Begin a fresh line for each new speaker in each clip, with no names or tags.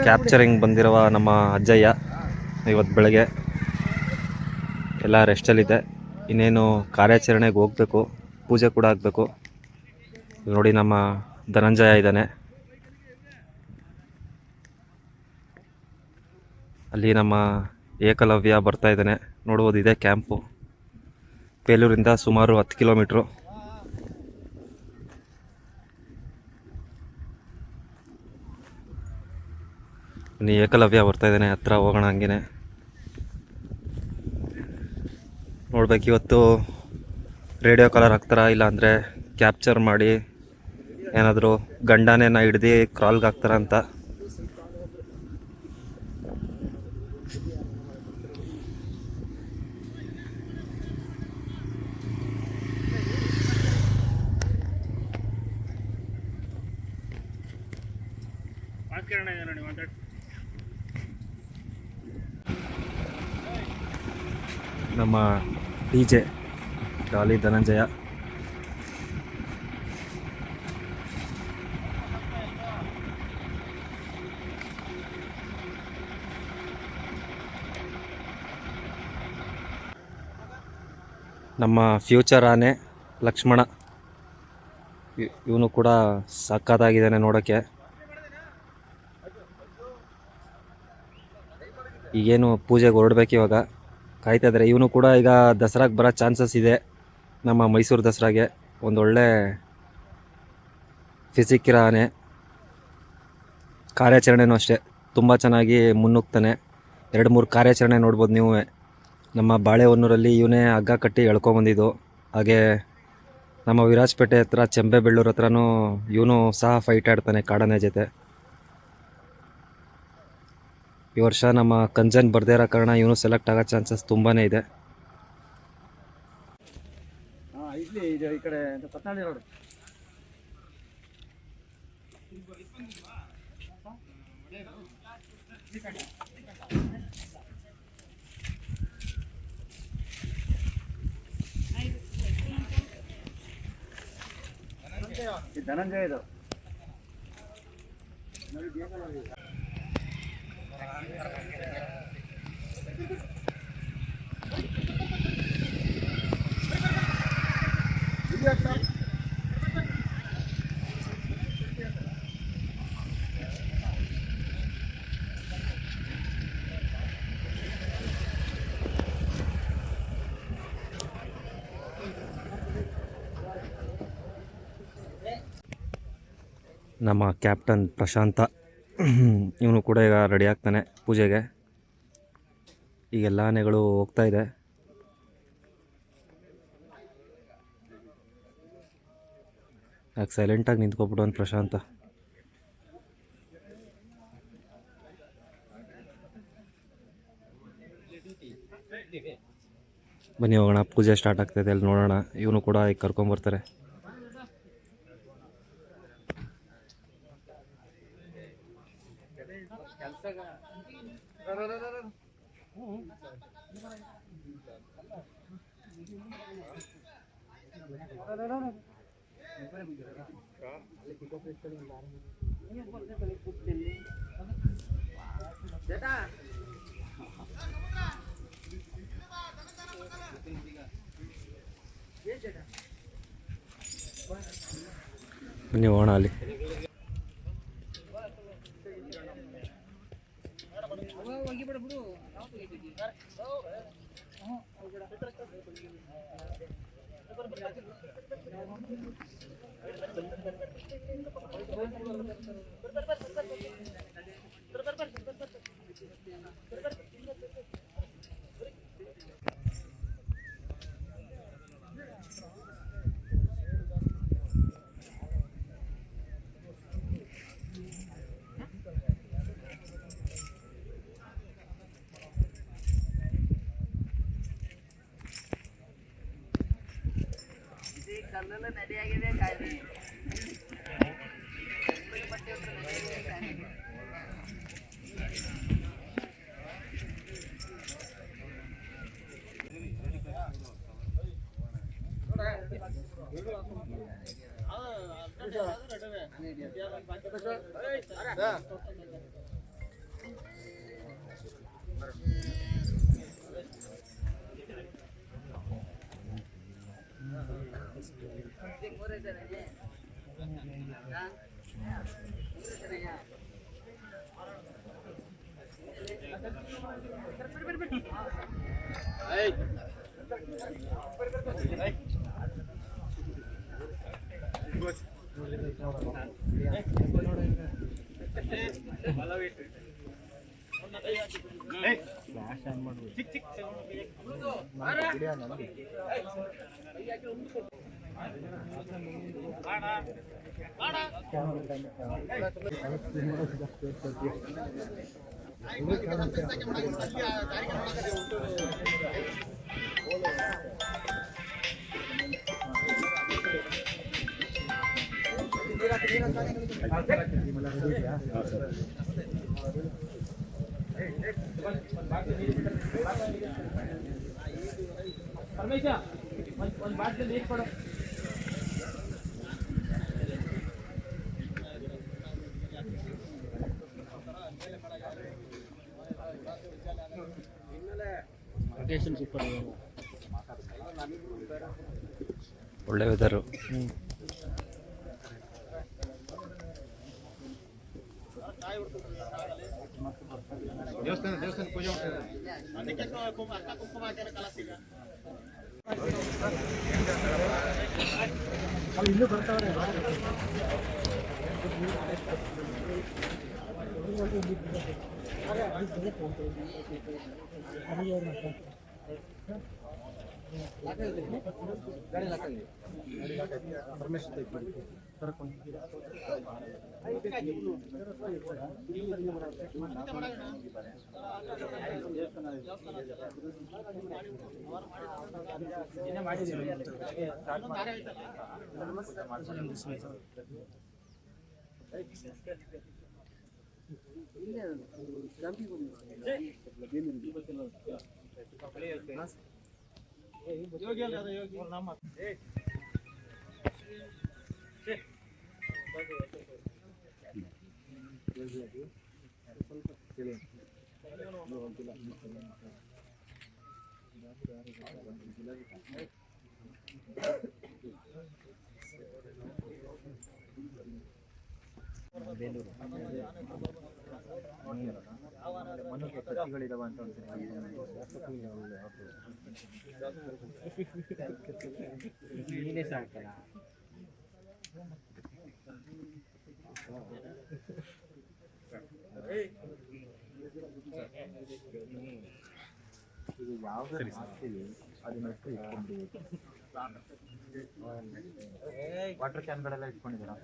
Capturing ಬಂದಿರುವ ನಮ್ಮ ಅಜ್ಜಯ್ಯ ಇವತ್ತು ಬೆಳಗ್ಗೆ ಎಲ್ಲ ರೆಸ್ಟಲ್ಲಿದೆ. ಇನ್ನೇನು ಕಾರ್ಯಾಚರಣೆಗೆ ಹೋಗಬೇಕು, ಪೂಜೆ ಕೂಡ ಆಗಬೇಕು. ನೋಡಿ ನಮ್ಮ ಧನಂಜಯ ಇದ್ದಾನೆ, ಅಲ್ಲಿ ನಮ್ಮ ಏಕಲವ್ಯ ಬರ್ತಾ ಇದ್ದಾನೆ. ನೋಡ್ಬೋದು, ಇದೆ ಕ್ಯಾಂಪು. ಬೇಲೂರಿಂದ ಸುಮಾರು 10 ಕಿಲೋಮೀಟ್ರು. ಏಕಲವ್ಯ ಬರ್ತಾ ಇದ್ದಾನೆ, ಹತ್ರ ಹೋಗೋಣ. ಹಂಗೇನೆ ನೋಡ್ಬೇಕು ಇವತ್ತು ರೇಡಿಯೋ ಕಾಲರ್ ಹಾಕ್ತಾರ, ಇಲ್ಲ ಅಂದರೆ ಕ್ಯಾಪ್ಚರ್ ಮಾಡಿ ಏನಾದರೂ ಗಂಡನೇನ ಹಿಡ್ದು ಕ್ರಾಲ್ಗೆ ಹಾಕ್ತಾರ ಅಂತ. ನಮ್ಮ DJ ಡಾಲಿ ಧನಂಜಯ. ನಮ್ಮ ಫ್ಯೂಚರ್ ಆನೆ ಲಕ್ಷ್ಮಣ, ಇವನು ಕೂಡ ಸಕ್ಕತ್ತಾಗಿದ್ದಾನೆ ನೋಡೋಕ್ಕೆ. ಈಗೇನು ಪೂಜೆಗೆ ಹೊರಡ್ಬೇಕು, ಇವಾಗ ಕಾಯ್ತಾ ಇದ್ದಾರೆ. ಇವನು ಕೂಡ ಈಗ ದಸರಾಗೆ ಬರೋ ಚಾನ್ಸಸ್ ಇದೆ. ನಮ್ಮ ಮೈಸೂರು ದಸರಾಗೆ ಒಂದೊಳ್ಳೆ ಫಿಸಿಕ್ಕಿರೋ ಆನೆ. ಕಾರ್ಯಾಚರಣೆನೂ ಅಷ್ಟೇ ತುಂಬ ಚೆನ್ನಾಗಿ ಮುನ್ನುಗ್ತಾನೆ. 2-3 ಕಾರ್ಯಾಚರಣೆ ನೋಡ್ಬೋದು ನೀವು. ನಮ್ಮ ಬಾಳೆಹೊನ್ನೂರಲ್ಲಿ ಇವನೇ ಹಗ್ಗ ಕಟ್ಟಿ ಎಳ್ಕೊಂಬಂದಿದ್ದು. ಹಾಗೆ ನಮ್ಮ ವಿರಾಜಪೇಟೆ ಹತ್ರ ಚೆಂಬೆಬೆಳ್ಳೂರು ಹತ್ರನೂ ಇವನು ಸಹ ಫೈಟ್ ಆಡ್ತಾನೆ ಕಾಡಾನೆ ಜೊತೆ. ಈ ವರ್ಷ ನಮ್ಮ ಕಂಜನ್ ಬರ್ದೇ ಇರೋ ಕಾರಣ ಇವನು ಸೆಲೆಕ್ಟ್ ಆಗೋ ಚಾನ್ಸಸ್ ತುಂಬಾ ಇದೆ.
ಈ ಕಡೆ ಪತ್ನಾಳಿ ರೋಡ್ ಧನಂಜಯ ಇದು.
ನಮ್ಮ ಕ್ಯಾಪ್ಟನ್ ಪ್ರಶಾಂತ, ಇವನು ಕೂಡ ಈಗ ರೆಡಿ ಆಗ್ತಾನೆ ಪೂಜೆಗೆ. ಈಗೆಲ್ಲ ಆನೆಗಳು ಹೋಗ್ತಾ ಇದೆ. ಯಾಕೆ ಸೈಲೆಂಟಾಗಿ ನಿಂತ್ಕೊಬಿಡೋನು ಪ್ರಶಾಂತ. ಬನ್ನಿ ಹೋಗೋಣ, ಪೂಜೆ ಸ್ಟಾರ್ಟ್ ಆಗ್ತಾಯಿದೆ, ಅಲ್ಲಿ ನೋಡೋಣ. ಇವನು ಕೂಡ ಈಗ ಕರ್ಕೊಂಬರ್ತಾರೆ. ಬನ್ನಿ ಹೋಗೋಣ ಅಲ್ಲಿ. ಒಳ್ಳೆ ವೆದರು.
ದೇವಸ್ಥಾನ ಪೂಜೆ ಇಲ್ಲೂ ಬರ್ತಾವ್ರೆ. ಮನುಷ್ಯ ಕತ್ತಿಗಳಿದಾವ ಅಂತ ನೀನೇ ಸಾಕಲ್ಲ. ಇದು ಯಾವ್ದು ಹಾಕ್ತೀವಿ ಅದನ್ನಷ್ಟು ಇಟ್ಕೊಂಡ್ಬಿಡಿ. ವಾಟರ್ ಕ್ಯಾನ್ಗಳೆಲ್ಲ ಇಟ್ಕೊಂಡಿದ್ದೀರಾ?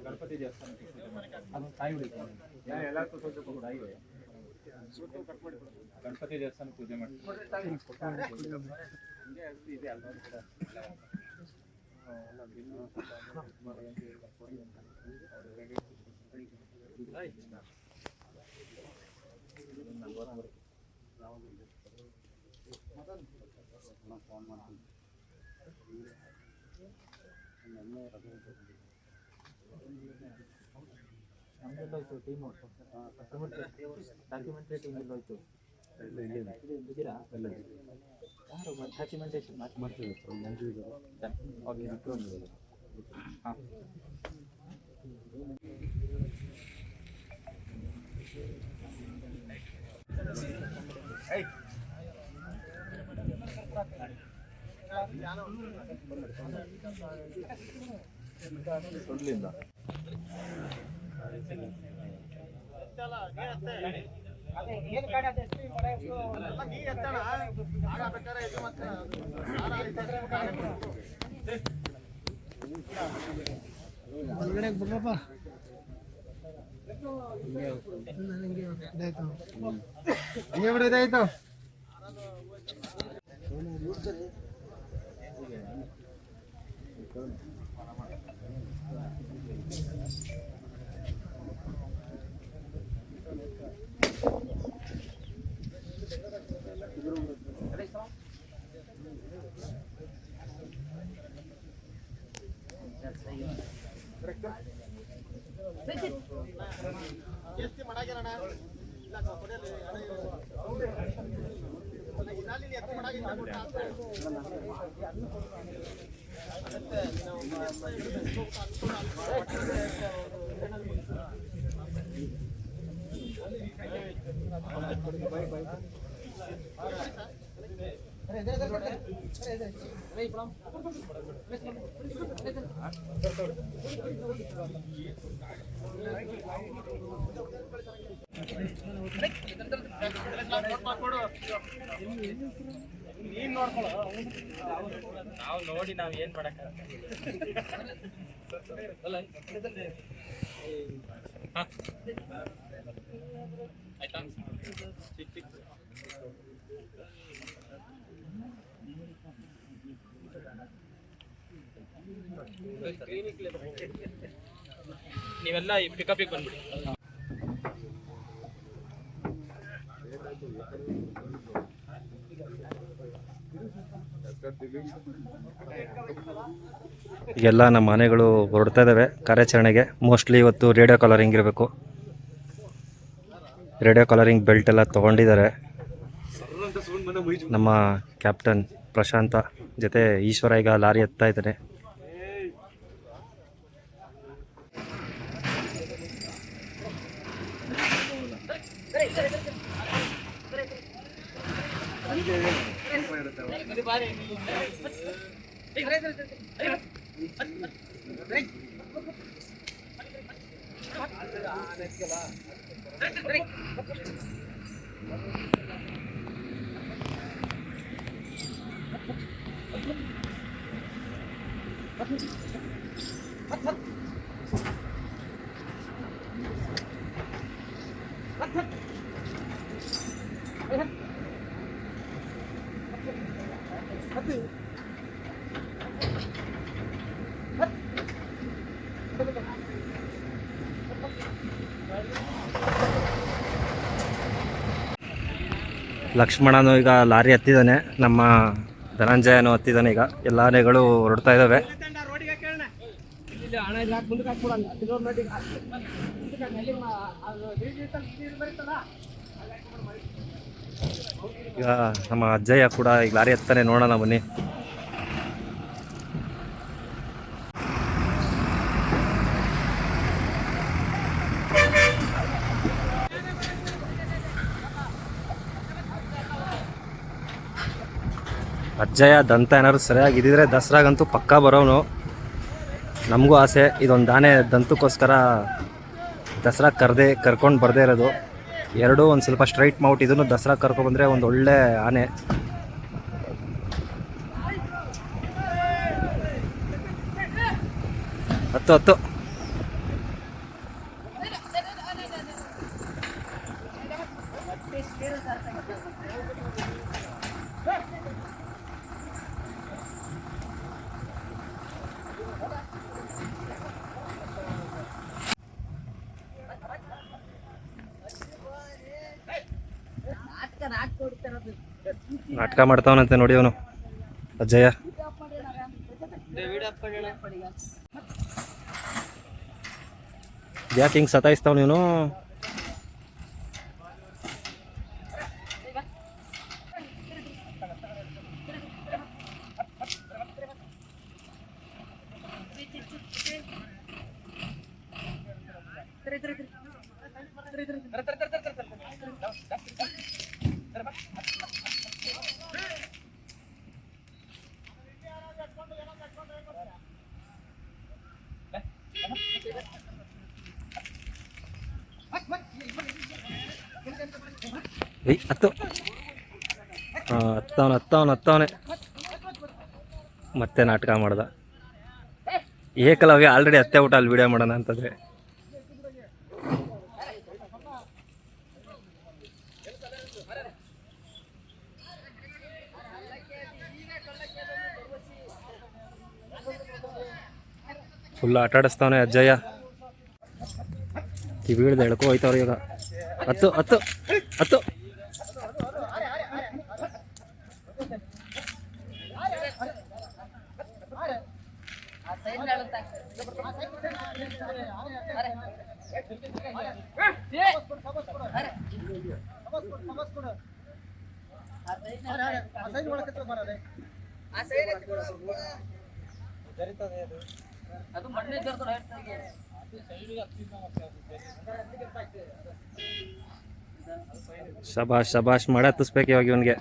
ಗಣಪತಿ ದೇವಸ್ಥಾನ ಗಣಪತಿ ದೇವಸ್ಥಾನ ಪೂಜೆ ಮಾಡ್ತೀವಿ. ನಮ್ದೆಲ್ಲ ಹೋಯ್ತು ಟೀಮು, ಡಾಕ್ಯುಮೆಂಟ್ರಿ ಟೀಮ್ ಎಲ್ಲ ಹೋಯ್ತು. ಇದ್ದೀರಾ? ಯಾರು ಡಾಕ್ಯುಮೆಂಟೇಶನ್ ಮಾಡ್ತೀವಿ. ಓಕೆ, ಹಾಂ. ಸೊಡ್ಲಿಂದ ಇದಾಯ್ತು.
ನಾವು ನೋಡಿ ನಾವ್ ಏನ್ ಮಾಡಕ್ಕ ಆಯ್ತಾ ನೀವೆಲ್ಲ ಈ ಪಿಕಪಿಗೆ ಬಂದ್ಬಿಡಿ.
ಈಗೆಲ್ಲ ನಮ್ಮ ಮನೆಗಳು ಹೊರಡ್ತಾ ಇದ್ದಾವೆ ಕಾರ್ಯಾಚರಣೆಗೆ. ಮೋಸ್ಟ್ಲಿ ಇವತ್ತು ರೇಡಿಯೋ ಕಲರಿಂಗ್ ಇರಬೇಕು. ರೇಡಿಯೋ ಕಲರಿಂಗ್ ಬೆಲ್ಟ್ ಎಲ್ಲ ತೊಗೊಂಡಿದ್ದಾರೆ. ನಮ್ಮ ಕ್ಯಾಪ್ಟನ್ ಪ್ರಶಾಂತ ಜೊತೆ ಈಶ್ವರ ಈಗ ಲಾರಿ ಎತ್ತಾ ಇದ್ದಾನೆ. ಲಕ್ಷ್ಮಣನು ಈಗ ಲಾರಿ ಹತ್ತಿದ್ದಾನೆ. ನಮ್ಮ ಧನಂಜಯನು ಹತ್ತಿದ್ದಾನೆ. ಈಗ ಎಲ್ಲ ಆನೆಗಳು ಹೊರಡ್ತಾ ಇದ್ದಾವೆ. ಈಗ ನಮ್ಮ ಅಜ್ಜಯ್ಯ ಕೂಡ ಈಗ ಲಾರಿ ಹತ್ತಾನೆ. ನೋಡೋಣ ಬನ್ನಿ. ಅಜ್ಜಯ್ಯ ದಂತ ಏನಾದ್ರು ಸರಿಯಾಗಿದ್ದಿದ್ರೆ ದಸರಾಗಂತೂ ಪಕ್ಕಾ ಬರೋನು. ನಮಗೂ ಆಸೆ ಇದೊಂದು ಆನೆ ದಂತಕ್ಕೋಸ್ಕರ ದಸರಾ ಕರ್ಕೊಂಡು ಬರದೇ ಇರೋದು. ಎರಡೂ ಒಂದು ಸ್ವಲ್ಪ ಸ್ಟ್ರೈಟ್ ಮೌಟ್. ಇದನ್ನು ದಸರಾ ಕರ್ಕೊಬಂದರೆ ಒಂದು ಒಳ್ಳೆ ಆನೆ. ಹತ್ತು ನಾಟಕ ಮಾಡ್ತಾವನಂತೆ ನೋಡಿ ಅವನು ಅಜ್ಜಯ್ಯ. ಯಾಕೆ ಹಿಂಗೆ ಸತಾಯಿಸ್ತಾವ ನೀನು? ಏಯ್ ಹತ್ತು ಹತ್ತವನೆ ಮತ್ತೆ ನಾಟಕ ಮಾಡ್ದ. ಏಕಲವ್ಯ ಆಲ್ರೆಡಿ ಹತ್ತೆ ಊಟ ಅಲ್ಲಿ ವಿಡಿಯೋ ಮಾಡೋಣ ಅಂತಂದ್ರೆ ಫುಲ್ ಆಟ ಆಡಿಸ್ತಾವನೆ ಅಜ್ಜಯ್ಯ. ಕಿವಿಳ್ದು ಎಳ್ಕೊ ಹೋಯ್ತವ್ರೆ ಇವಾಗ. ಹತ್ತು ಹತ್ತು ಹತ್ತು ಶಬಾಷ್ ಶಬಾಷ್ ಮಾಡಿ ಹತ್ತಿಸ್ಬೇಕು ಇವಾಗ ಇವನಿಗೆ.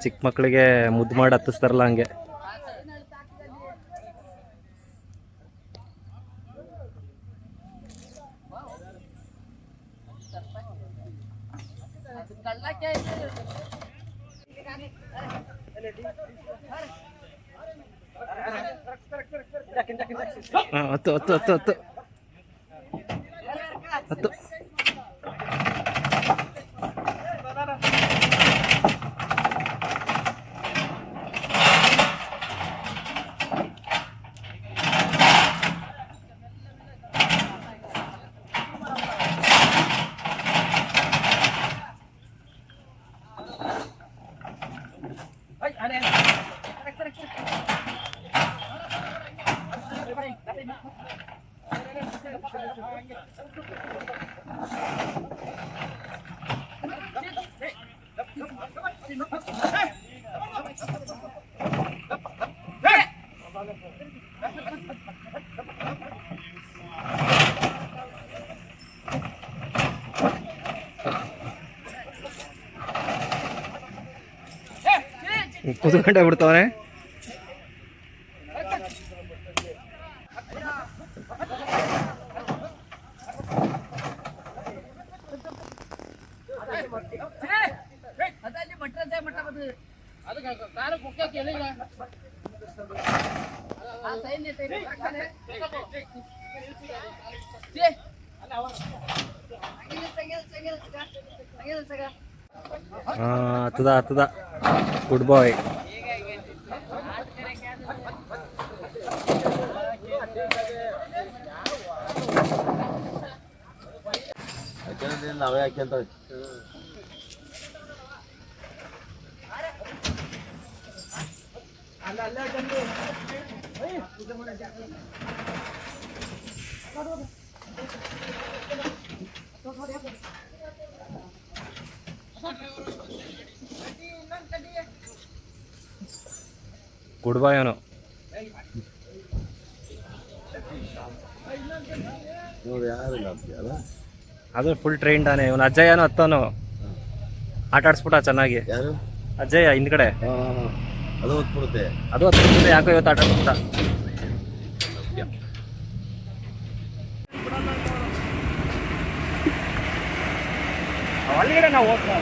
ಚಿಕ್ಕ ಮಕ್ಕಳಿಗೆ ಮುದ್ದು ಮಾಡಿ ಹತ್ತಿಸ್ತಾರಲ್ಲ ಹಂಗೆ. ಹತ್ತು ಹತ್ತು ಹತ್ತು ಹತ್ತು ಹತ್ತು ಕುತ್ಕೊಂಡೆ ಬಿಡ್ತಾವನೆ. ಹತ್ತದ ಹತ್ತದ ಗುಡ್ ಬಾಯ್.
ನಾವೇ ಹಾಕಿ ಅಂತ
ಗುಡ್ ಬಾಯ್ ಅವನು. ಅದು ಫುಲ್ ಟ್ರೈನ್ ತಾನೆ ಇವನು. ಅಜ್ಜಯ್ಯನು ಹತ್ತವನು ಆಟ ಆಡಿಸ್ಬಿಟ್ಟ ಚೆನ್ನಾಗಿ. ಅಜ್ಜಯ್ಯ ಹಿಂದ್ಗಡೆ
ಅದು ಹೊತ್ಬಿಡುತ್ತೆ.
ಅದು ಹತ್ತು ಯಾಕೋ ಇವತ್ತು ಆಟ ಆಡ್ಬಿಟ್ಟ. ಅಲ್ಲಿಗಡೆ ನಾವು ಹೋಗ್ತಾ